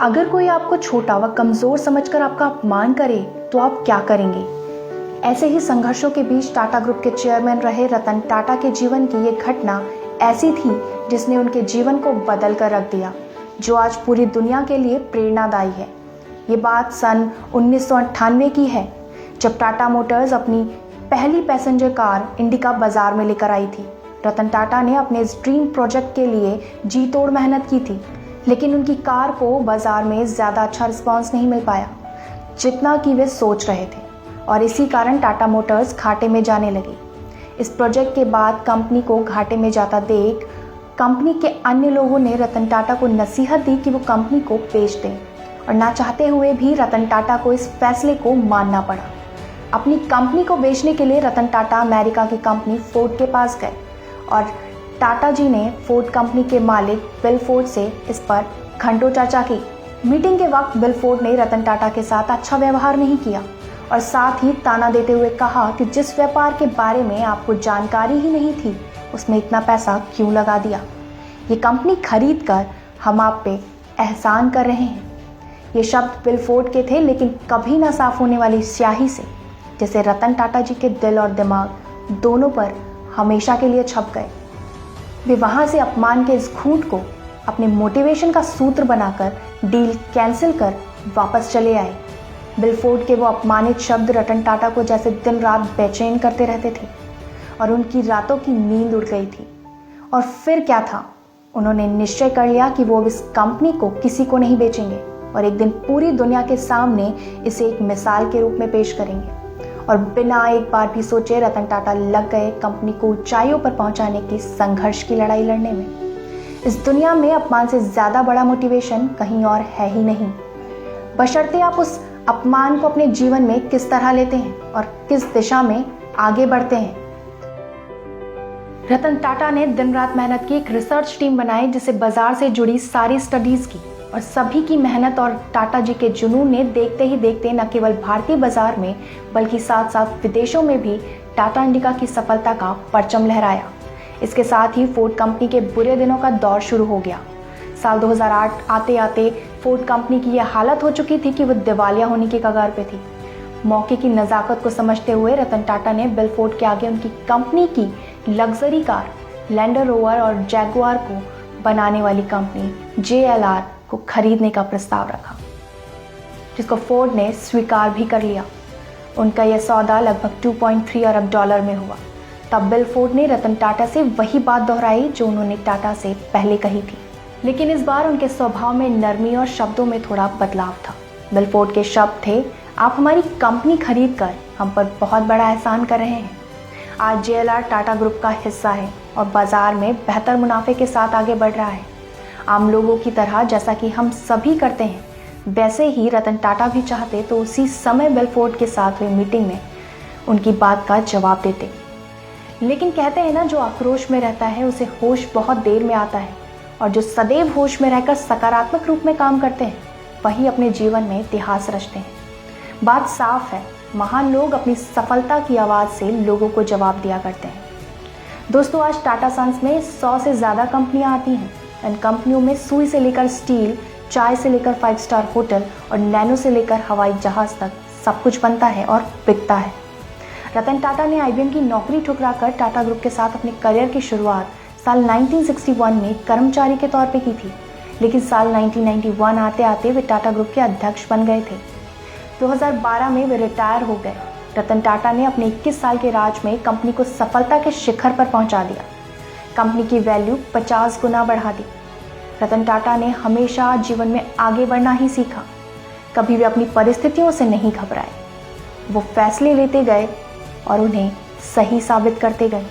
अगर कोई आपको छोटा व कमज़ोर समझकर आपका अपमान करे तो आप क्या करेंगे? ऐसे ही संघर्षों के बीच टाटा ग्रुप के चेयरमैन रहे रतन टाटा के जीवन की ये घटना ऐसी थी जिसने उनके जीवन को बदल कर रख दिया, जो आज पूरी दुनिया के लिए प्रेरणादायी है। ये बात सन 1998 की है, जब टाटा मोटर्स अपनी पहली पैसेंजर कार इंडिका बाजार में लेकर आई थी। रतन टाटा ने अपने इस ड्रीम प्रोजेक्ट के लिए जी तोड़ मेहनत की थी, लेकिन उनकी कार को बाजार में ज़्यादा अच्छा रिस्पांस नहीं मिल पाया जितना कि वे सोच रहे थे, और इसी कारण टाटा मोटर्स घाटे में जाने लगी। इस प्रोजेक्ट के बाद कंपनी को घाटे में जाता देख कंपनी के अन्य लोगों ने रतन टाटा को नसीहत दी कि वो कंपनी को बेच दें, और ना चाहते हुए भी रतन टाटा को इस फैसले को मानना पड़ा। अपनी कंपनी को बेचने के लिए रतन टाटा अमेरिका की कंपनी फोर्ड के पास गए और टाटा जी ने फोर्ड कंपनी के मालिक बिल फोर्ड से इस पर घंटों चर्चा की। मीटिंग के वक्त बिल फोर्ड ने रतन टाटा के साथ अच्छा व्यवहार नहीं किया और साथ ही ताना देते हुए कहा कि जिस व्यापार के बारे में आपको जानकारी ही नहीं थी उसमें इतना पैसा क्यों लगा दिया। ये कंपनी खरीद कर हम आप पे एहसान कर रहे हैं। ये शब्द बिल फोर्ड के थे, लेकिन कभी ना साफ होने वाली स्याही से जैसे रतन टाटा जी के दिल और दिमाग दोनों पर हमेशा के लिए छप गए। वे वहां से अपमान के इस घूंट को अपने मोटिवेशन का सूत्र बनाकर डील कैंसिल कर वापस चले आए। बिल फोर्ड के वो अपमानित शब्द रतन टाटा को जैसे दिन रात बेचैन करते रहते थे और उनकी रातों की नींद उड़ गई थी। और फिर क्या था, उन्होंने निश्चय कर लिया कि वो इस कंपनी को किसी को नहीं बेचेंगे और एक दिन पूरी दुनिया के सामने इसे एक मिसाल के रूप में पेश करेंगे। और बिना एक बार भी सोचे रतन टाटा लग गए कंपनी को ऊंचाइयों पर पहुंचाने की संघर्ष की लड़ाई लड़ने में। इस दुनिया में अपमान से ज्यादा बड़ा मोटिवेशन कहीं और है ही नहीं, बशर्ते आप उस अपमान को अपने जीवन में किस तरह लेते हैं और किस दिशा में आगे बढ़ते हैं। रतन टाटा ने दिन रात मेहनत की एक रिसर्च टीम बनाई जिसे बाजार से जुड़ी सारी स्टडीज की, और सभी की मेहनत और टाटा जी के जुनून ने देखते ही देखते न केवल भारतीय बाजार में बल्कि साथ साथ विदेशों में भी टाटा इंडिका की सफलता का परचम लहराया। इसके साथ ही फोर्ड कंपनी के बुरे दिनों का दौर शुरू हो गया। साल 2008 आते आते फोर्ड कंपनी की यह हालत हो चुकी थी कि वह दिवालिया होने की कगार पे थी। मौके की नज़ाकत को समझते हुए रतन टाटा ने बिल फोर्ड के आगे उनकी कंपनी की लग्जरी कार लैंड रोवर और जैगुआर को बनाने वाली कंपनी JLR को खरीदने का प्रस्ताव रखा, जिसको फोर्ड ने स्वीकार भी कर लिया। उनका यह सौदा लगभग 2.3 अरब डॉलर में हुआ। तब बिल फोर्ड ने रतन टाटा से वही बात दोहराई जो उन्होंने टाटा से पहले कही थी, लेकिन इस बार उनके स्वभाव में नरमी और शब्दों में थोड़ा बदलाव था। बिल फोर्ड के शब्द थे, आप हमारी कंपनी खरीद कर हम पर बहुत बड़ा एहसान कर रहे हैं। आज JLR टाटा ग्रुप का हिस्सा है और बाजार में बेहतर मुनाफे के साथ आगे बढ़ रहा है। आम लोगों की तरह जैसा कि हम सभी करते हैं, वैसे ही रतन टाटा भी चाहते तो उसी समय बिल फोर्ड के साथ हुई मीटिंग में उनकी बात का जवाब देते। लेकिन कहते हैं ना, जो आक्रोश में रहता है उसे होश बहुत देर में आता है, और जो सदैव होश में रहकर सकारात्मक रूप में काम करते हैं वही अपने जीवन में इतिहास रचते हैं। बात साफ है, महान लोग अपनी सफलता की आवाज़ से लोगों को जवाब दिया करते हैं। दोस्तों, आज टाटा सन्स में 100 से ज़्यादा कंपनियां आती हैं। इन कंपनियों में सुई से लेकर स्टील, चाय से लेकर 5 स्टार होटल और नैनो से लेकर हवाई जहाज़ तक सब कुछ बनता है और बिकता है। रतन टाटा ने IBM की नौकरी ठुकराकर टाटा ग्रुप के साथ अपने करियर की शुरुआत साल 1961 में कर्मचारी के तौर पे की थी, लेकिन साल 1991 आते आते वे टाटा ग्रुप के अध्यक्ष बन गए थे। 2012 में वे रिटायर हो गए। रतन टाटा ने अपने 21 साल के राज में कंपनी को सफलता के शिखर पर पहुंचा दिया। कंपनी की वैल्यू 50 गुना बढ़ा दी। रतन टाटा ने हमेशा जीवन में आगे बढ़ना ही सीखा। कभी वे अपनी परिस्थितियों से नहीं घबराए। वो फैसले लेते गए और उन्हें सही साबित करते गए।